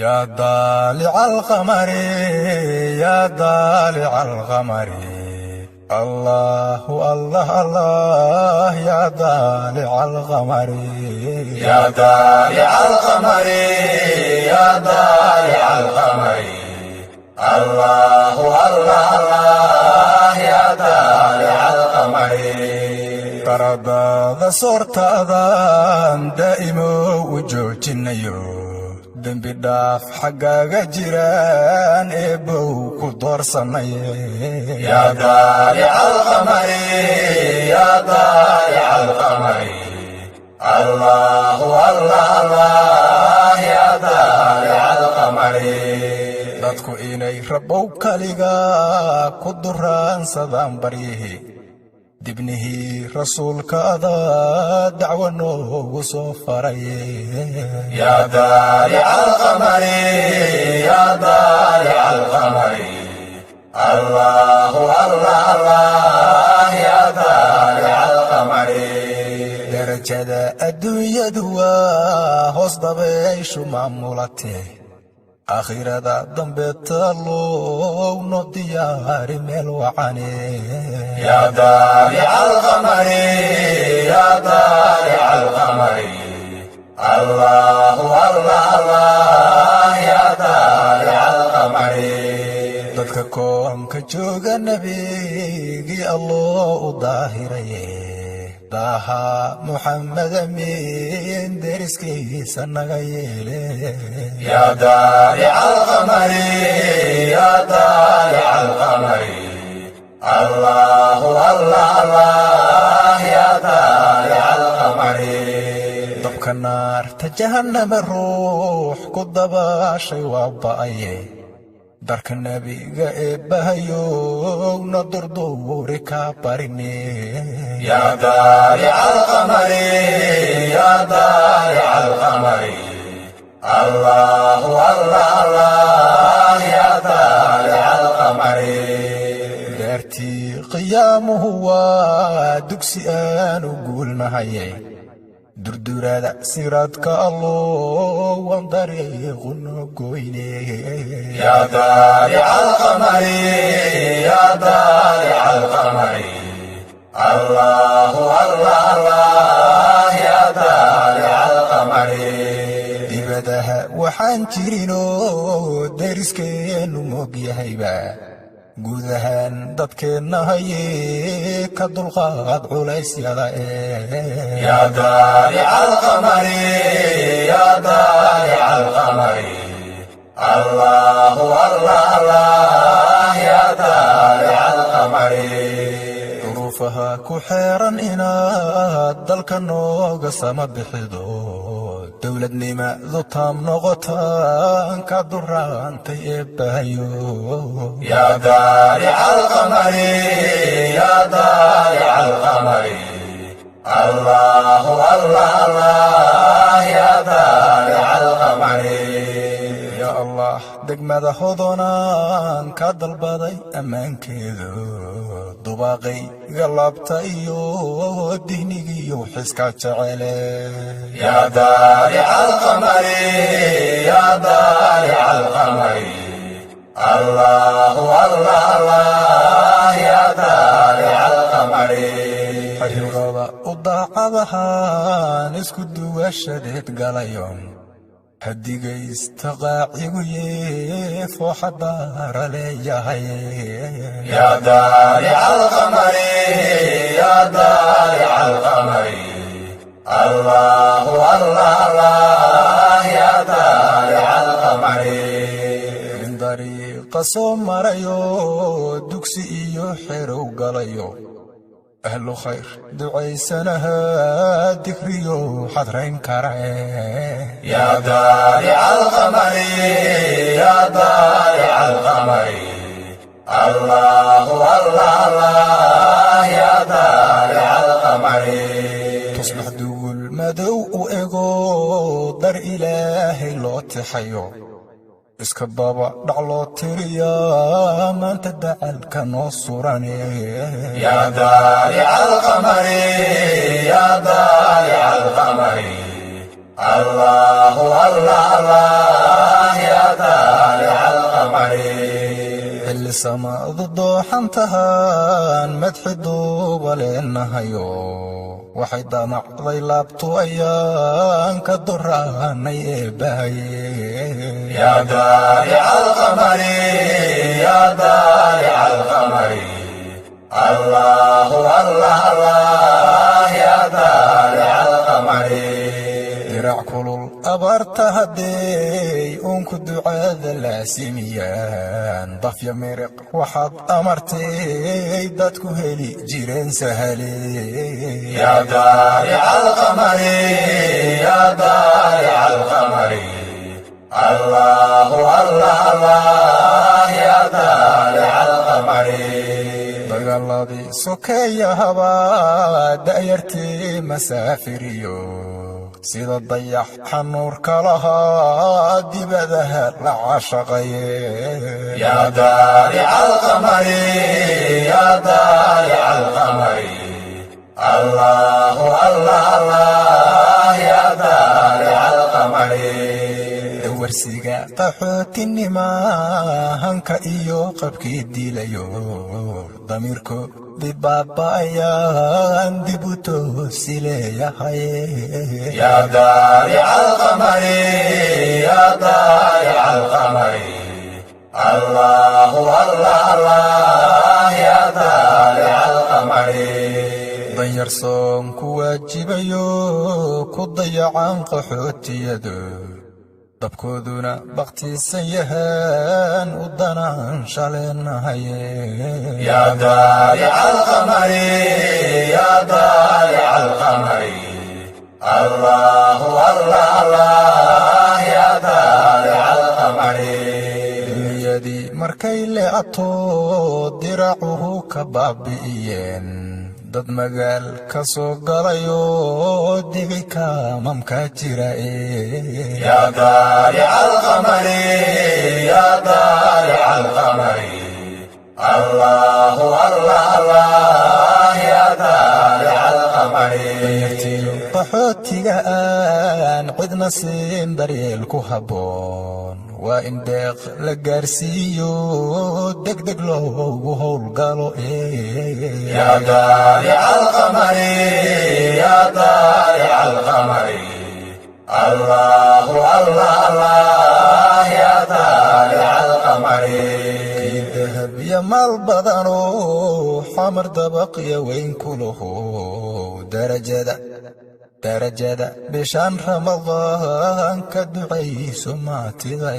يا ضالع القمر يا ضالع القمر الله الله الله يا ضالع القمر يا ضالع القمر يا ضالع القمر الله الله الله يا ضالع القمر قرض صورت أذان دائم وجوج النيو dembi dhaaf xaggaaga jiraan eebbow ku doorsanay yaa daalica alqamari yaa daalica alqamari allahu allah allah yaa daalica alqamari dadku inay rabbow kaliga ku duraansadaan baryihi dibnihii rasuulkaada dacwo noogu soo faray yaa daalica alqamari yaa daalica alqamari allahu allah allah yaa daalica alqamari darajada adduunyadu waa hoos dabayshu maamulatee آخرة ضمبت الله نضيار ملوعني يا ضالع القمر يا ضالع القمر الله الله الله يا ضالع القمر ضدك كونك جوغ النبي الله ظاهري ضاها محمد من درسكي سنغيلي يا ضالع القمر يا ضالع القمر الله الله الله يا ضالع القمر ضبك النار تجهنم الروح كضبا شي وابايه darka nabiga eebbahayow na durduuri ka barini yaa daalica alqamari yaa daalica alqamari allahu allah allah yaa daalica alqamari daartii qiyaamuhu waa dugsi aanu guulnahaye durdurada siraadka allah waan dariiquna goyne yaa daalica alqamari yaa daalica alqamari allahu allah allah yaa daalica alqamari dibadaha waxaan jirinoo dariskeenu mogyahayba guud ahaan dadkeenna haye ka dulqaad culaysyada yaa daalica alqamari yaa daalica alqamari allahu allah allah yaa daalica alqamari duruufaha ku xeeran inaad dalka nooga sama bixido dowladnimadu taam noqotaan ka duraantay eebbahayo yaa daalica alqamari yaa daalica alqamari allahu allah allah yaa daalica alqamari yaa allah degmada hodonaan ka dalbaday ammaankeedu dubaaqay galabta iyo dignigiiyo xiska jecele yaa daalica alqamari yaa daalica alqamari allahu allah allah yaa daalica alqamari xiriirada u daacadahaan isku duwashadeed galayon hadigaysta qaacigu yeefoo xadaara leeyahay yaa daalica alqamari yaa daalica alqamari allahu allah allah yaa daalica alqamari min dariiqa soo marayo dugsi iyo xerow galayo ahlu khayr ducaysanaha dikriyo xadrayn karae yaa daalica alqamari yaa daalica alqamari allahu allah allah yaa daalica alqamari tusbax dugul madow u ego dar ilaahay loo tixayo iska daba dhac loo tiriyaa maanta dacalka noo surane yaa daalica alqamari yaa daalica alqamari الله الله الله يا samadu dooxantahaan madxiduuba leenahayo waxay damacday laabtu ayaan ka duraanay eebbahaye yaa daarica alqamari yaa daarica alqamari allahu allah allah yaa daarica alqamari dirac kulul abaarta haddey uunku ducaada laasimiyaan dafya miriq waxaad amartay dadku heli jireen sahale yaa daarica alqamari yaa daarica alqamari allahu allah allah yaa daarica alqamari dagaaladii sokeeyahaba da'yartii masaafiriyo sida dayax xanuurka lahaa dibadaha la caashaqaye yaa daarica alqamari yaa daarica alqamari allahu allah allah yaa daarica alqamari dawarsiga qaxootinima hanka iyo qabkii dilayo damiirko bibaaba'ayaan dib u toosi leeyahay yaa daarica alqamari yaa daarica alqamari allahu allah allah yaa daarica alqamari danyar soon ku waajibayo ku dayacan qaxootiyadu dabkooduna bakhtiisan yahaan u danaan shaleenahaye yaa daarica alqamari yaa daarica alqamari allahu allah allah yaa daarica alqamari dunyadii markay leecato diracuhu ka baabi'iyeen dad magaal ka soo galayo dibi kaamamka jira yaa daarica alqamari yaa daarica alqamari allahu allah allah yaa daarica alqamari danyartiyo qaxootiga aan cidna siin daryeel ku habboon waa in deeq la gaarsiiyo degdeg loogu howlgalo yaa daarica alqamari yaa daarica alqamari allahu allah allah yaa daarica alqamari dahab iyo maal badano xamar dabaqya weyn ku laho darajada bishaan ramadaan ka ducayso maatida